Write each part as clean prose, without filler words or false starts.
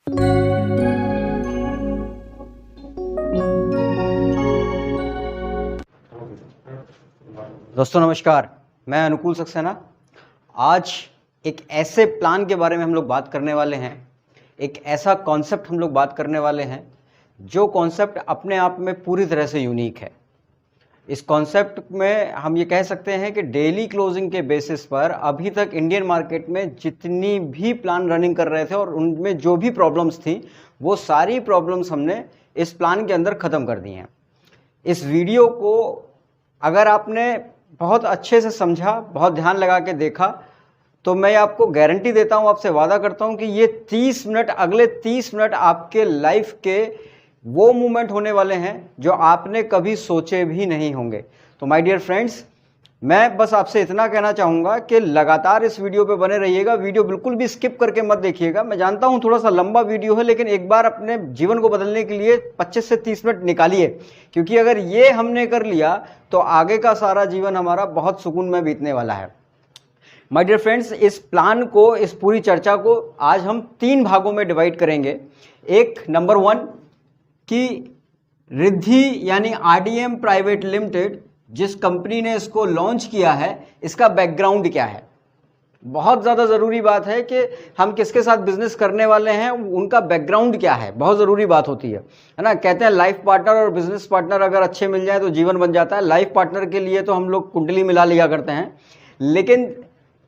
दोस्तों नमस्कार, मैं अनुकूल सक्सेना। आज एक ऐसे प्लान के बारे में हम लोग बात करने वाले हैं, एक ऐसा कॉन्सेप्ट हम लोग बात करने वाले हैं जो कॉन्सेप्ट अपने आप में पूरी तरह से यूनिक है। इस कॉन्सेप्ट में हम ये कह सकते हैं कि डेली क्लोजिंग के बेसिस पर अभी तक इंडियन मार्केट में जितनी भी प्लान रनिंग कर रहे थे और उनमें जो भी प्रॉब्लम्स थी वो सारी प्रॉब्लम्स हमने इस प्लान के अंदर ख़त्म कर दी हैं। इस वीडियो को अगर आपने बहुत अच्छे से समझा, बहुत ध्यान लगा के देखा, तो मैं आपको गारंटी देता हूं, आपसे वादा करता हूं कि ये 30 मिनट, अगले 30 मिनट आपके लाइफ के वो मोमेंट होने वाले हैं जो आपने कभी सोचे भी नहीं होंगे। तो माय डियर फ्रेंड्स, मैं बस आपसे इतना कहना चाहूँगा कि लगातार इस वीडियो पे बने रहिएगा। वीडियो बिल्कुल भी स्किप करके मत देखिएगा। मैं जानता हूँ थोड़ा सा लंबा वीडियो है, लेकिन एक बार अपने जीवन को बदलने के लिए 25 से 30 मिनट निकालिए, क्योंकि अगर ये हमने कर लिया तो आगे का सारा जीवन हमारा बहुत सुकून में बीतने वाला है। माय डियर फ्रेंड्स, इस प्लान को, इस पूरी चर्चा को आज हम 3 भागों में डिवाइड करेंगे। एक, नंबर 1 कि रिद्धि यानी RDM प्राइवेट लिमिटेड जिस कंपनी ने इसको लॉन्च किया है, इसका बैकग्राउंड क्या है। बहुत ज़्यादा ज़रूरी बात है कि हम किसके साथ बिजनेस करने वाले हैं, उनका बैकग्राउंड क्या है, बहुत ज़रूरी बात होती है ना। कहते हैं लाइफ पार्टनर और बिजनेस पार्टनर अगर अच्छे मिल जाए तो जीवन बन जाता है। लाइफ पार्टनर के लिए तो हम लोग कुंडली मिला लिया करते हैं, लेकिन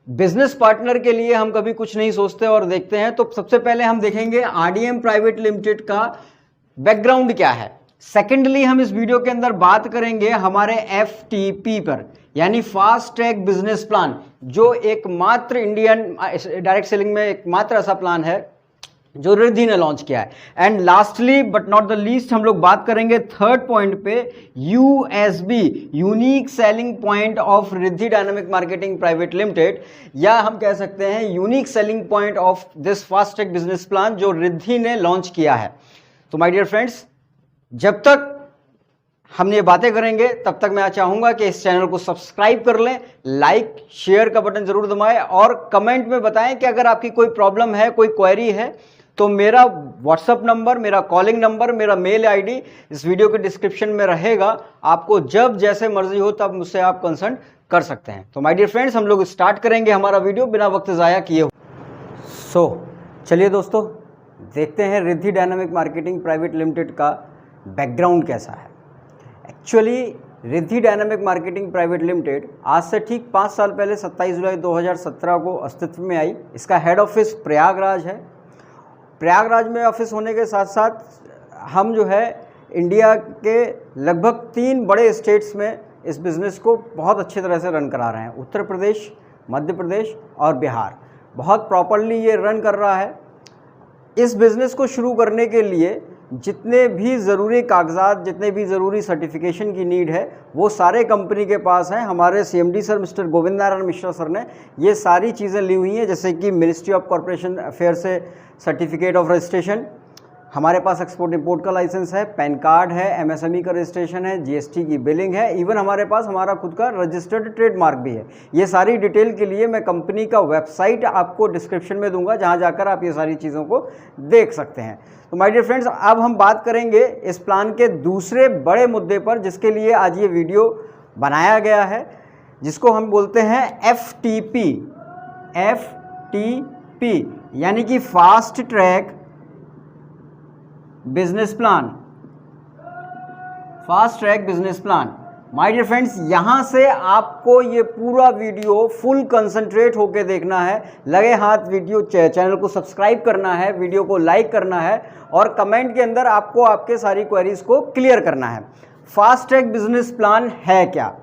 बिजनेस पार्टनर के लिए हम कभी कुछ नहीं सोचते और देखते हैं। तो सबसे पहले हम देखेंगे RDM प्राइवेट लिमिटेड का बैकग्राउंड क्या है। सेकेंडली, हम इस वीडियो के अंदर बात करेंगे हमारे FTP पर, यानी फास्ट ट्रैक बिजनेस प्लान, जो एकमात्र इंडियन डायरेक्ट सेलिंग में एकमात्र ऐसा प्लान है जो रिद्धि ने लॉन्च किया है। And lastly but not the least, हम लोग बात करेंगे थर्ड पॉइंट पे, USB unique selling point of Riddhi dynamic marketing private limited, या हम कह सकते हैं unique selling point of this fast track business plan जो रिद्धि ने लॉन्च किया है। तो माय डियर फ्रेंड्स, जब तक हम ये बातें करेंगे तब तक मैं चाहूंगा कि इस चैनल को सब्सक्राइब कर लें, लाइक शेयर का बटन जरूर दबाएं और कमेंट में बताएं कि अगर आपकी कोई प्रॉब्लम है, कोई क्वेरी है, तो मेरा व्हाट्सएप नंबर, मेरा कॉलिंग नंबर, मेरा मेल आईडी इस वीडियो के डिस्क्रिप्शन में रहेगा। आपको जब जैसे मर्जी हो तब मुझसे आप कंसल्ट कर सकते हैं। तो माय डियर फ्रेंड्स, हम लोग स्टार्ट करेंगे हमारा वीडियो बिना वक्त ज़ाया किए। चलिए दोस्तों, देखते हैं Riddhi dynamic marketing private limited का बैकग्राउंड कैसा है। Actually Riddhi dynamic marketing private limited आज से ठीक 5 साल पहले 27 जुलाई 2017 को अस्तित्व में आई। इसका हेड ऑफिस प्रयागराज है। प्रयागराज में ऑफिस होने के साथ साथ हम जो है इंडिया के लगभग 3 बड़े स्टेट्स में इस बिज़नेस को बहुत अच्छी तरह से रन करा रहे हैं। उत्तर प्रदेश, मध्य प्रदेश और बिहार बहुत प्रॉपरली ये रन कर रहा है। इस बिज़नेस को शुरू करने के लिए जितने भी ज़रूरी कागजात, जितने भी ज़रूरी सर्टिफिकेशन की नीड है, वो सारे कंपनी के पास हैं। हमारे CMD sir mister Govind Narayan Mishra sir ने ये सारी चीज़ें ली हुई हैं, जैसे कि मिनिस्ट्री ऑफ कॉरपोरेशन अफेयर से सर्टिफिकेट ऑफ रजिस्ट्रेशन, हमारे पास एक्सपोर्ट इंपोर्ट का लाइसेंस है, पैन कार्ड है, MSME का रजिस्ट्रेशन है, GST की बिलिंग है, इवन हमारे पास हमारा खुद का रजिस्टर्ड ट्रेडमार्क भी है। ये सारी डिटेल के लिए मैं कंपनी का वेबसाइट आपको डिस्क्रिप्शन में दूंगा, जहां जाकर आप ये सारी चीज़ों को देख सकते हैं। तो माय डियर फ्रेंड्स, अब हम बात करेंगे इस प्लान के दूसरे बड़े मुद्दे पर, जिसके लिए आज ये वीडियो बनाया गया है, जिसको हम बोलते हैं FTP यानी कि fast track business plan. Fast track business plan. My dear friends, यहां से आपको ये पूरा वीडियो फुल कंसंट्रेट होकर देखना है। लगे हाथ वीडियो चैनल को सब्सक्राइब करना है, वीडियो को लाइक करना है और कमेंट के अंदर आपको आपके सारी क्वेरीज को क्लियर करना है। फास्ट ट्रैक बिजनेस प्लान है क्या?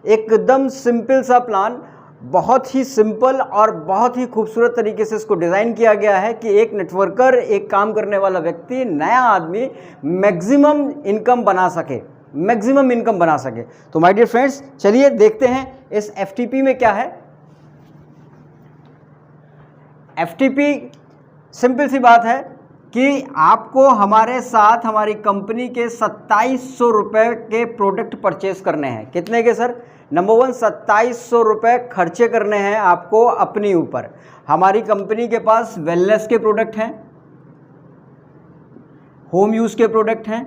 एकदम सिंपल सा प्लान, बहुत ही सिंपल और बहुत ही खूबसूरत तरीके से इसको डिज़ाइन किया गया है कि एक नेटवर्कर, एक काम करने वाला व्यक्ति, नया आदमी मैक्सिमम इनकम बना सके। तो माय डियर फ्रेंड्स, चलिए देखते हैं इस FTP में क्या है। FTP सिंपल सी बात है कि आपको हमारे साथ हमारी कंपनी के 2700 रुपये के प्रोडक्ट परचेज करने हैं। कितने के सर? नंबर 1, 2700 रुपये खर्चे करने हैं आपको अपने ऊपर। हमारी कंपनी के पास वेलनेस के प्रोडक्ट हैं, होम यूज़ के प्रोडक्ट हैं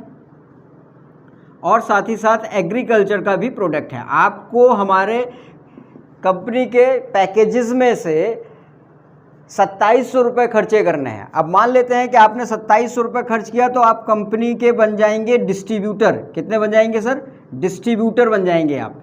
और साथ ही साथ एग्रीकल्चर का भी प्रोडक्ट है। आपको हमारे कंपनी के पैकेजेस में से 2700 रुपये खर्चे करने हैं। अब मान लेते हैं कि आपने 2700 रुपये खर्च किया तो आप कंपनी के बन जाएंगे डिस्ट्रीब्यूटर। कितने बन जाएंगे सर? डिस्ट्रीब्यूटर बन जाएंगे आप,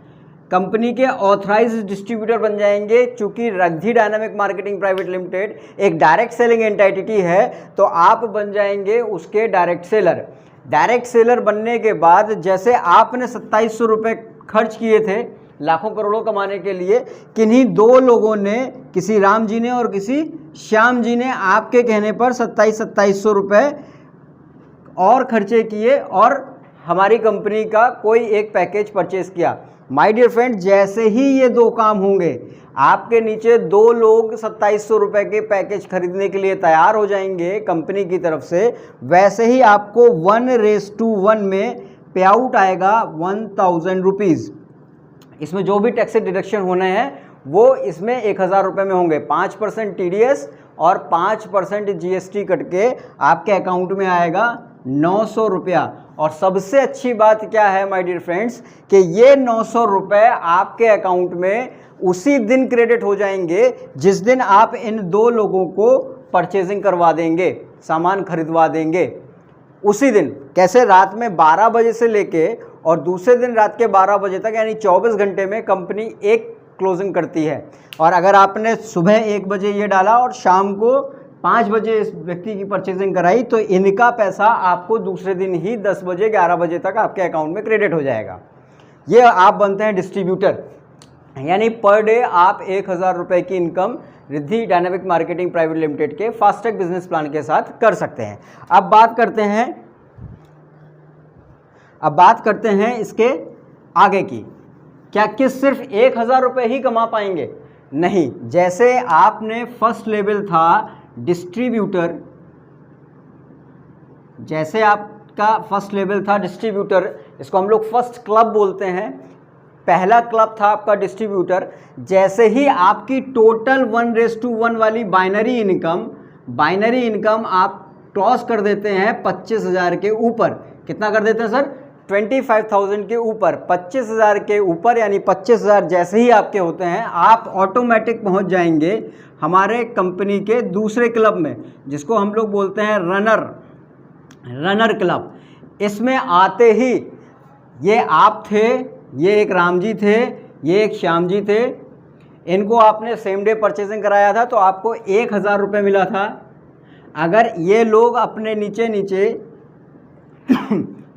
कंपनी के ऑथराइज्ड डिस्ट्रीब्यूटर बन जाएंगे। चूंकि रग्धी डायनामिक मार्केटिंग प्राइवेट लिमिटेड एक डायरेक्ट सेलिंग एंटिटी है तो आप बन जाएंगे उसके डायरेक्ट सेलर। डायरेक्ट सेलर बनने के बाद जैसे आपने 2700 रुपये खर्च किए थे लाखों करोड़ों कमाने के लिए, किन्हीं दो लोगों ने, किसी राम जी ने और किसी श्याम जी ने आपके कहने पर 2700 रुपये और खर्चे किए और हमारी कंपनी का कोई एक पैकेज परचेज किया। माय डियर फ्रेंड, जैसे ही ये दो काम होंगे, आपके नीचे दो लोग 2700 रुपये के पैकेज खरीदने के लिए तैयार हो जाएंगे कंपनी की तरफ से, वैसे ही आपको 1:1 में पे आउट आएगा 1000 रुपीज़। इसमें जो भी टैक्स डिडक्शन होने हैं वो इसमें 1000 रुपये में होंगे। 5% TDS और 5% GST कट के आपके अकाउंट में आएगा 900 रुपया। और सबसे अच्छी बात क्या है माय डियर फ्रेंड्स कि ये 900 रुपये आपके अकाउंट में उसी दिन क्रेडिट हो जाएंगे जिस दिन आप इन दो लोगों को परचेजिंग करवा देंगे, सामान खरीदवा देंगे। उसी दिन कैसे? रात में 12 बजे से लेके और दूसरे दिन रात के 12 बजे तक, यानी 24 घंटे में कंपनी एक क्लोजिंग करती है। और अगर आपने सुबह 1 बजे ये डाला और शाम को 5 बजे इस व्यक्ति की परचेजिंग कराई तो इनका पैसा आपको दूसरे दिन ही 10 बजे 11 बजे तक आपके अकाउंट में क्रेडिट हो जाएगा। ये आप बनते हैं डिस्ट्रीब्यूटर, यानी पर डे आप 1000 रुपये की income Riddhi dynamic marketing private limited के फास्टैग बिजनेस प्लान के साथ कर सकते हैं। अब बात करते हैं इसके आगे की। क्या किस सिर्फ 1000 रुपये ही कमा पाएंगे? नहीं, जैसे आपने फर्स्ट लेवल था डिस्ट्रीब्यूटर, जैसे आपका फर्स्ट लेवल था डिस्ट्रीब्यूटर, इसको हम लोग फर्स्ट क्लब बोलते हैं, पहला क्लब था आपका डिस्ट्रीब्यूटर। जैसे ही आपकी टोटल 1:1 वाली बाइनरी इनकम आप क्रॉस कर देते हैं 25,000 के ऊपर, कितना कर देते हैं सर? 25,000 के ऊपर, 25,000 के ऊपर, यानी 25,000 जैसे ही आपके होते हैं आप ऑटोमेटिक पहुंच जाएंगे हमारे कंपनी के दूसरे क्लब में, जिसको हम लोग बोलते हैं रनर क्लब। इसमें आते ही ये आप थे, ये एक राम जी थे, ये एक श्याम जी थे, इनको आपने सेम डे परचेजिंग कराया था तो आपको 1000 रुपये मिला था। अगर ये लोग अपने नीचे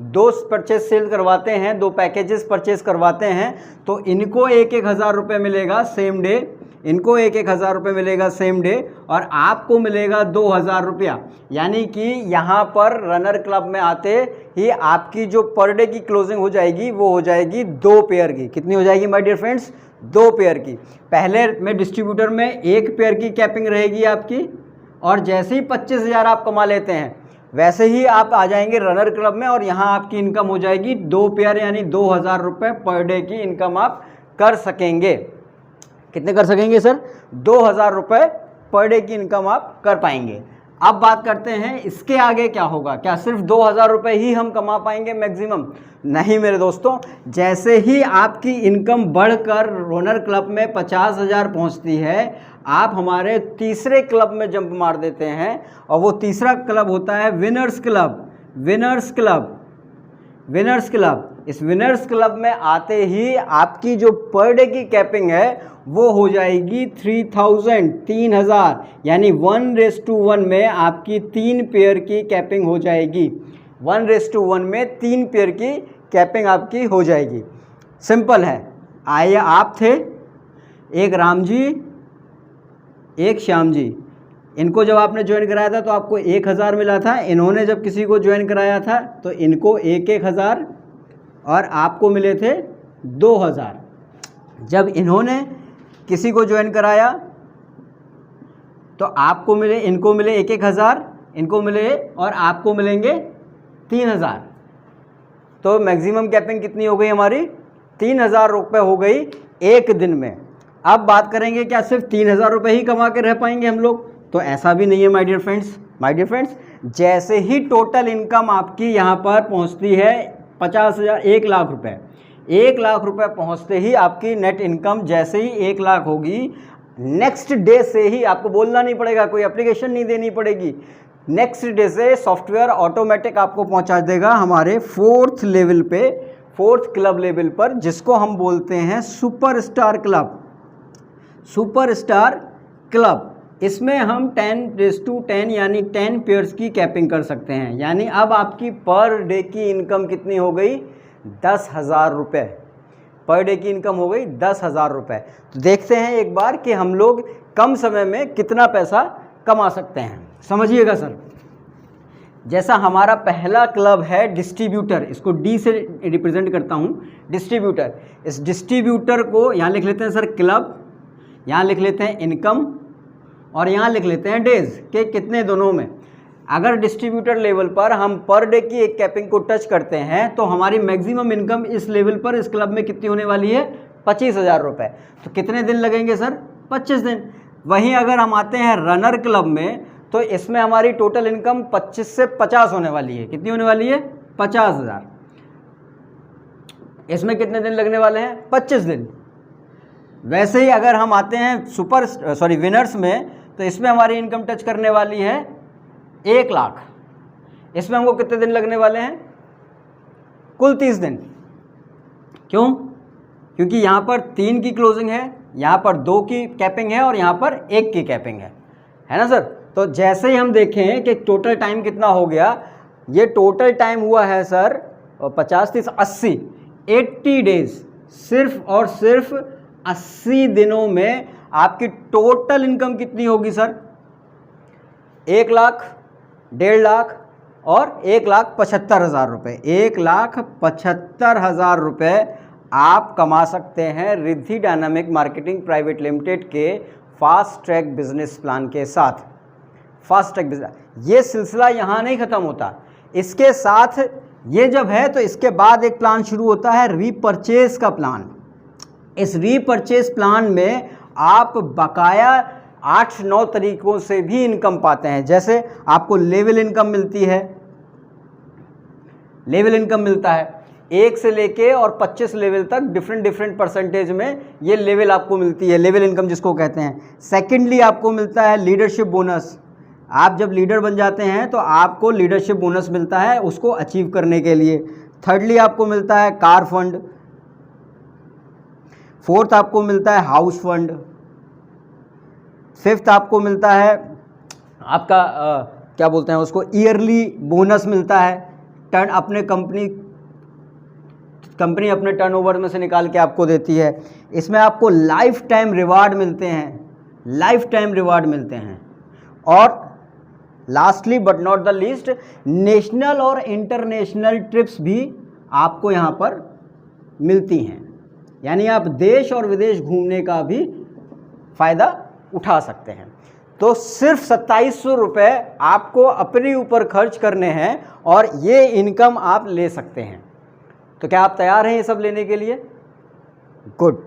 दो परचेज सेल करवाते हैं, दो पैकेजेस परचेज करवाते हैं तो इनको 1000 रुपये मिलेगा सेम डे, इनको 1000 रुपये मिलेगा सेम डे और आपको मिलेगा 2000 रुपया। यानी कि यहाँ पर रनर क्लब में आते ही आपकी जो पर डे की क्लोजिंग हो जाएगी वो हो जाएगी 2 पेयर की। कितनी हो जाएगी माय डियर फ्रेंड्स? 2 पेयर की। पहले में डिस्ट्रीब्यूटर में 1 पेयर की कैपिंग रहेगी आपकी, और जैसे ही 25,000 आप कमा लेते हैं वैसे ही आप आ जाएंगे रनर क्लब में और यहाँ आपकी इनकम हो जाएगी 2 पेयर, यानी 2000 रुपये पर डे की इनकम आप कर सकेंगे। कितने कर सकेंगे सर? 2000 रुपये पर डे की इनकम आप कर पाएंगे। अब बात करते हैं इसके आगे क्या होगा। क्या सिर्फ 2000 रुपये ही हम कमा पाएंगे मैक्सिमम? नहीं मेरे दोस्तों, जैसे ही आपकी इनकम बढ़कर रनर क्लब में 50,000 पहुंचती है आप हमारे तीसरे क्लब में जंप मार देते हैं और वो तीसरा क्लब होता है विनर्स क्लब। इस विनर्स क्लब में आते ही आपकी जो पर डे की कैपिंग है वो हो जाएगी 3000, यानी 1:1 में आपकी 3 पेयर की कैपिंग हो जाएगी। 1:1 में 3 पेयर की कैपिंग आपकी हो जाएगी। सिंपल है। आइए, आप थे, एक राम जी, एक श्याम जी, इनको जब आपने ज्वाइन कराया था तो आपको 1000 मिला था। इन्होंने जब किसी को ज्वाइन कराया था तो इनको 1,000 और आपको मिले थे 2000। जब इन्होंने किसी को ज्वाइन कराया तो आपको मिले, इनको मिले 1,000, इनको मिले और आपको मिलेंगे 3000। तो मैक्सिमम कैपिंग कितनी हो गई हमारी? 3000 रुपये हो गई एक दिन में। अब बात करेंगे क्या सिर्फ 3000 रुपये ही कमा के रह पाएंगे हम लोग? तो ऐसा भी नहीं है माय डियर फ्रेंड्स। जैसे ही टोटल इनकम आपकी यहाँ पर पहुँचती है 50,000, 1 लाख रुपए, 1 लाख रुपए पहुँचते ही आपकी नेट इनकम जैसे ही 1 लाख होगी, नेक्स्ट डे से ही आपको बोलना नहीं पड़ेगा, कोई एप्लीकेशन नहीं देनी पड़ेगी, नेक्स्ट डे से सॉफ्टवेयर ऑटोमेटिक आपको पहुंचा देगा हमारे 4th लेवल पे, 4th क्लब लेवल पर, जिसको हम बोलते हैं सुपरस्टार क्लब। सुपरस्टार क्लब, इसमें हम 10:10 यानी 10 पेयर्स की कैपिंग कर सकते हैं। यानी अब आपकी पर डे की इनकम कितनी हो गई? 10,000 रुपये पर डे की इनकम हो गई 10,000 रुपये। तो देखते हैं एक बार कि हम लोग कम समय में कितना पैसा कमा सकते हैं। समझिएगा सर, जैसा हमारा पहला क्लब है डिस्ट्रीब्यूटर, इसको डी से रिप्रेजेंट करता हूँ, डिस्ट्रीब्यूटर। इस डिस्ट्रीब्यूटर को यहाँ लिख लेते हैं सर क्लब, यहाँ लिख लेते हैं इनकम, और यहाँ लिख लेते हैं डेज के कितने दोनों में। अगर डिस्ट्रीब्यूटर लेवल पर हम पर डे की एक कैपिंग को टच करते हैं तो हमारी मैक्सिमम इनकम इस लेवल पर इस क्लब में कितनी होने वाली है? 25,000 रुपये। तो कितने दिन लगेंगे सर? 25 दिन। वहीं अगर हम आते हैं रनर क्लब में तो इसमें हमारी टोटल इनकम 25 से 50 होने वाली है। कितनी होने वाली है? 50,000। इसमें कितने दिन लगने वाले हैं? 25 दिन। वैसे ही अगर हम आते हैं विनर्स में तो इसमें हमारी इनकम टच करने वाली है 1 लाख। इसमें हमको कितने दिन लगने वाले हैं? कुल 30 दिन। क्यों? क्योंकि यहाँ पर 3 की क्लोजिंग है, यहाँ पर 2 की कैपिंग है और यहाँ पर 1 की कैपिंग है ना सर। तो जैसे ही हम देखें कि टोटल टाइम कितना हो गया, ये टोटल टाइम हुआ है सर 50, 30, 80 डेज। सिर्फ और सिर्फ 80 दिनों में आपकी टोटल इनकम कितनी होगी सर? 1 लाख, 1.5 लाख और 1,75,000 रुपये। 1,75,000 रुपये आप कमा सकते हैं Riddhi dynamic marketing private limited के फास्ट ट्रैक बिजनेस प्लान के साथ। फास्ट ट्रैक बिजनेस, ये सिलसिला यहाँ नहीं ख़त्म होता। इसके साथ ये जब है तो इसके बाद एक प्लान शुरू होता है रीपरचेज का प्लान। इस रीपरचेज प्लान में आप बकाया 8-9 तरीकों से भी इनकम पाते हैं। जैसे आपको लेवल इनकम मिलती है, लेवल इनकम मिलता है 1 से लेके और 25 लेवल तक डिफरेंट परसेंटेज में ये लेवल आपको मिलती है, लेवल इनकम जिसको कहते हैं। सेकेंडली आपको मिलता है लीडरशिप बोनस। आप जब लीडर बन जाते हैं तो आपको लीडरशिप बोनस मिलता है उसको अचीव करने के लिए। थर्डली आपको मिलता है कार फंड। फोर्थ आपको मिलता है हाउस फंड। फिफ्थ आपको मिलता है आपका क्या बोलते हैं उसको, ईयरली बोनस मिलता है। टर्न अपने कंपनी अपने टर्नओवर में से निकाल के आपको देती है। इसमें आपको लाइफ टाइम रिवार्ड मिलते हैं, लाइफ टाइम रिवार्ड मिलते हैं। और lastly but not the least, national और इंटरनेशनल ट्रिप्स भी आपको यहाँ पर मिलती हैं। यानी आप देश और विदेश घूमने का भी फ़ायदा उठा सकते हैं। तो सिर्फ 2700 रुपये आपको अपने ऊपर खर्च करने हैं और ये इनकम आप ले सकते हैं। तो क्या आप तैयार हैं ये सब लेने के लिए? गुड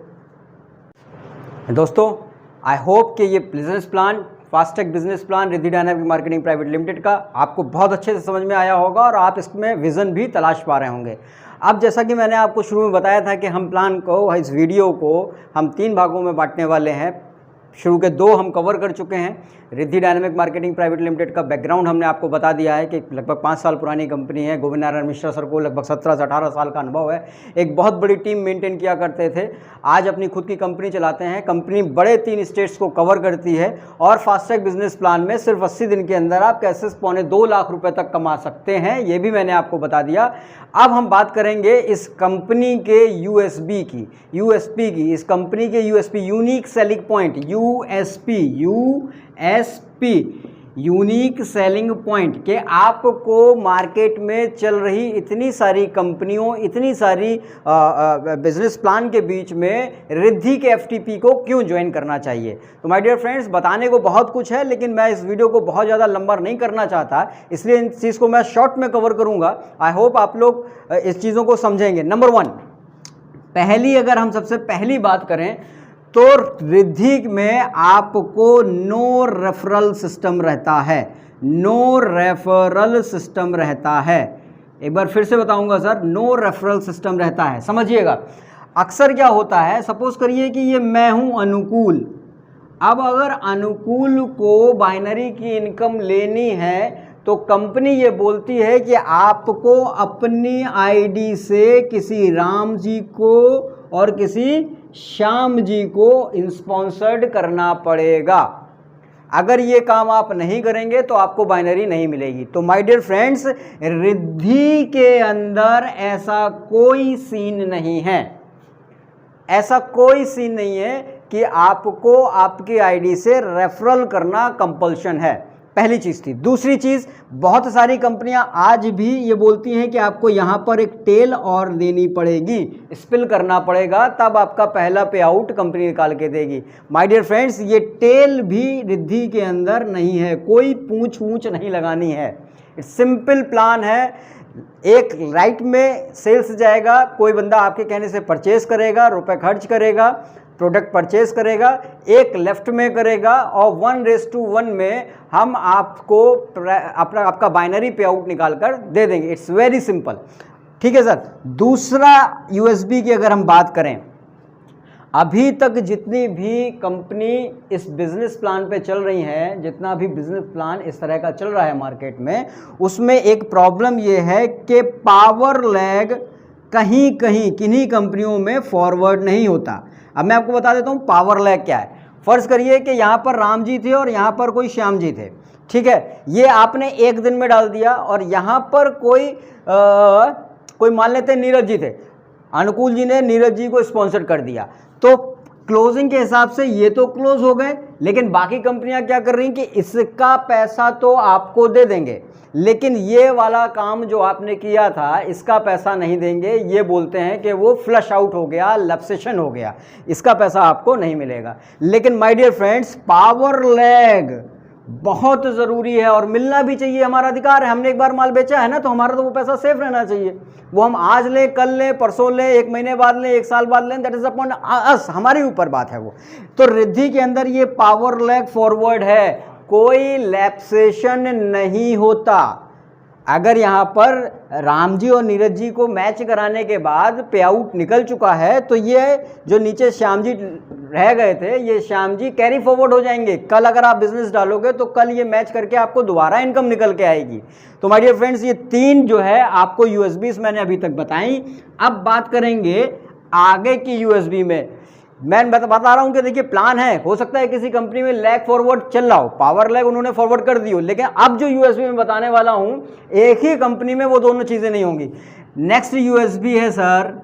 दोस्तों, आई होप कि ये business plan, fast track business plan Riddhi dynamic marketing private limited का आपको बहुत अच्छे से समझ में आया होगा और आप इसमें विज़न भी तलाश पा रहे होंगे। अब जैसा कि मैंने आपको शुरू में बताया था कि हम प्लान को, इस वीडियो को हम 3 भागों में बांटने वाले हैं। शुरू के 2 हम कवर कर चुके हैं। Riddhi dynamic marketing private limited का बैकग्राउंड हमने आपको बता दिया है कि लगभग 5 साल पुरानी कंपनी है। गोविंद नारायण मिश्रा सर को लगभग 17 से 18 साल का अनुभव है। एक बहुत बड़ी टीम मेंटेन किया करते थे, आज अपनी खुद की कंपनी चलाते हैं। कंपनी बड़े 3 स्टेट्स को कवर करती है और फास्ट ट्रैक बिजनेस प्लान में सिर्फ 80 दिन के अंदर आप कैसे 2.25 लाख रुपये तक कमा सकते हैं, ये भी मैंने आपको बता दिया। अब हम बात करेंगे इस कंपनी के यूएसपी की। इस कंपनी के USP, unique selling point, unique selling point के आपको मार्केट में चल रही इतनी सारी कंपनियों, इतनी सारी बिजनेस प्लान के बीच में रिद्धि के एफटीपी को क्यों ज्वाइन करना चाहिए। तो माय डियर फ्रेंड्स, बताने को बहुत कुछ है लेकिन मैं इस वीडियो को बहुत ज़्यादा लंबा नहीं करना चाहता, इसलिए इन चीज़ को मैं शॉर्ट में कवर करूँगा। आई होप आप लोग इस चीज़ों को समझेंगे। नंबर 1, अगर हम सबसे पहली बात करें तो रिद्धि में आपको नो रेफरल सिस्टम रहता है। नो रेफरल सिस्टम रहता है। एक बार फिर से बताऊंगा सर, नो रेफरल सिस्टम रहता है। समझिएगा, अक्सर क्या होता है, सपोज करिए कि ये मैं हूं अनुकूल। अब अगर अनुकूल को बाइनरी की इनकम लेनी है तो कंपनी ये बोलती है कि आपको अपनी आईडी से किसी राम जी को और किसी श्याम जी को स्पॉन्सर्ड करना पड़ेगा। अगर ये काम आप नहीं करेंगे तो आपको बाइनरी नहीं मिलेगी। तो माय डियर फ्रेंड्स, रिद्धि के अंदर ऐसा कोई सीन नहीं है, ऐसा कोई सीन नहीं है कि आपको आपकी आईडी से रेफरल करना कंपल्शन है। पहली चीज़ थी। दूसरी चीज़, बहुत सारी कंपनियां आज भी ये बोलती हैं कि आपको यहाँ पर एक टेल और देनी पड़ेगी, स्पिल करना पड़ेगा, तब आपका पहला पे आउट कंपनी निकाल के देगी। माय डियर फ्रेंड्स, ये टेल भी रिद्धि के अंदर नहीं है, कोई पूंछ वूछ नहीं लगानी है। इट्स सिंपल प्लान है। एक राइट में सेल्स जाएगा, कोई बंदा आपके कहने से परचेज करेगा, रुपए खर्च करेगा, प्रोडक्ट परचेज करेगा, एक लेफ्ट में करेगा और 1:1 में हम आपको आपका बाइनरी पे आउट निकाल कर दे देंगे। It's very simple. ठीक है सर। दूसरा, यूएसबी की अगर हम बात करें, अभी तक जितनी भी कंपनी इस बिजनेस प्लान पे चल रही हैं, जितना भी बिजनेस प्लान इस तरह का चल रहा है मार्केट में, उसमें एक प्रॉब्लम ये है कि पावर लैग कहीं कहीं किन्हीं कंपनियों में फॉरवर्ड नहीं होता। अब मैं आपको बता देता हूँ पावर लैग क्या है। फर्ज करिए कि यहाँ पर राम जी थे और यहाँ पर कोई श्याम जी थे, ठीक है, ये आपने एक दिन में डाल दिया, और यहाँ पर कोई मान लेते नीरज जी थे, अनुकूल जी ने नीरज जी को स्पॉन्सर कर दिया, तो क्लोजिंग के हिसाब से ये तो क्लोज हो गए, लेकिन बाकी कंपनियां क्या कर रही कि इसका पैसा तो आपको दे देंगे, लेकिन ये वाला काम जो आपने किया था इसका पैसा नहीं देंगे। ये बोलते हैं कि वो फ्लश आउट हो गया, लैप्सेशन हो गया, इसका पैसा आपको नहीं मिलेगा। लेकिन my dear friends, power lag बहुत ज़रूरी है और मिलना भी चाहिए, हमारा अधिकार है। हमने एक बार माल बेचा है ना, तो हमारा तो वो पैसा सेफ रहना चाहिए। वो हम आज लें, कल लें, परसों लें, 1 महीने बाद लें, 1 साल बाद लें, दैट इज अपॉन अस, हमारे ऊपर बात है वो। तो रिद्धि के अंदर ये पावर लैग फॉरवर्ड है, कोई लैप्सेशन नहीं होता। अगर यहाँ पर राम जी और नीरज जी को मैच कराने के बाद पे आउट निकल चुका है, तो ये जो नीचे श्याम जी रह गए थे, ये श्याम जी कैरी फॉरवर्ड हो जाएंगे। कल अगर आप बिजनेस डालोगे तो कल ये मैच करके आपको दोबारा इनकम निकल के आएगी। तो माय डियर फ्रेंड्स, ये 3 जो है आपको यूएसबीज मैंने अभी तक बताई। अब बात करेंगे आगे की यूएसबी में। मैं बता रहा हूं कि देखिए प्लान है, हो सकता है किसी कंपनी में लैग फॉरवर्ड चल रहा हो, पावर लैग उन्होंने फॉरवर्ड कर दी हो, लेकिन अब जो यूएसबी में बताने वाला हूं, एक ही कंपनी में वो दोनों चीजें नहीं होंगी। नेक्स्ट यूएसबी है सर,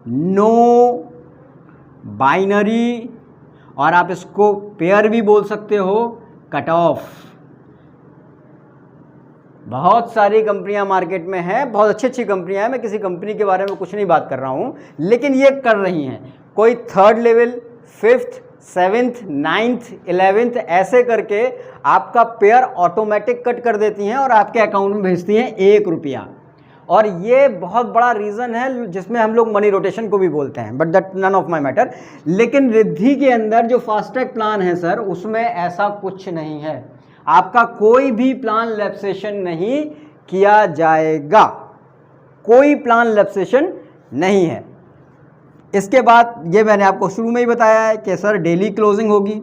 नो बाइनरी, और आप इसको पेयर भी बोल सकते हो, कट ऑफ। बहुत सारी कंपनियां मार्केट में हैं, बहुत अच्छी अच्छी कंपनियां हैं, मैं किसी कंपनी के बारे में कुछ नहीं बात कर रहा हूं, लेकिन ये कर रही हैं। कोई 3rd level, 5th, 7th, 9th, 11th ऐसे करके आपका पेयर ऑटोमेटिक कट कर देती हैं और आपके अकाउंट में भेजती हैं 1 रुपया। और ये बहुत बड़ा रीज़न है जिसमें हम लोग मनी रोटेशन को भी बोलते हैं, but that none of my matter. लेकिन रिद्धि के अंदर जो फास्टैग प्लान है सर, उसमें ऐसा कुछ नहीं है, आपका कोई भी प्लान लैप्सेशन नहीं किया जाएगा, कोई प्लान लैप्सेशन नहीं है। इसके बाद ये मैंने आपको शुरू में ही बताया है कि सर डेली क्लोजिंग होगी।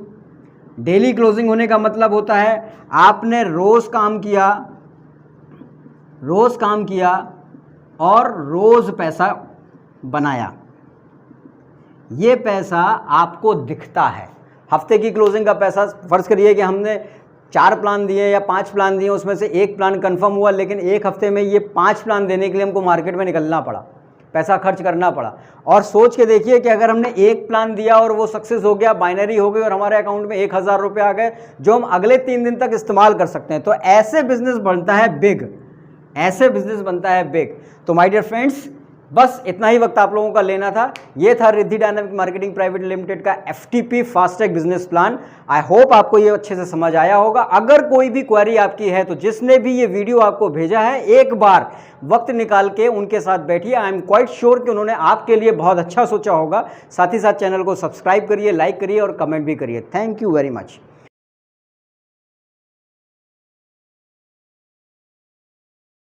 डेली क्लोजिंग होने का मतलब होता है आपने रोज़ काम किया और रोज़ पैसा बनाया, ये पैसा आपको दिखता है। हफ्ते की क्लोजिंग का पैसा, फ़र्ज़ करिए कि हमने 4 प्लान दिए या 5 प्लान दिए, उसमें से 1 प्लान कंफर्म हुआ, लेकिन 1 हफ्ते में ये 5 प्लान देने के लिए हमको मार्केट में निकलना पड़ा, पैसा खर्च करना पड़ा। और सोच के देखिए कि अगर हमने 1 प्लान दिया और वो सक्सेस हो गया, बाइनरी हो गई और हमारे अकाउंट में 1000 रुपये आ गए, जो हम अगले 3 दिन तक इस्तेमाल कर सकते हैं, तो ऐसे बिजनेस बनता है बिग, ऐसे बिजनेस बनता है बिग। तो माय डियर फ्रेंड्स, बस इतना ही वक्त आप लोगों का लेना था। ये था Riddhi dynamic marketing private limited का FTP FASTag business plan. I hope आपको ये अच्छे से समझ आया होगा। अगर कोई भी क्वेरी आपकी है तो जिसने भी ये वीडियो आपको भेजा है, एक बार वक्त निकाल के उनके साथ बैठिए। आई एम क्वाइट श्योर कि उन्होंने आपके लिए बहुत अच्छा सोचा होगा। साथ ही साथ चैनल को सब्सक्राइब करिए, लाइक करिए और कमेंट भी करिए। Thank you very much.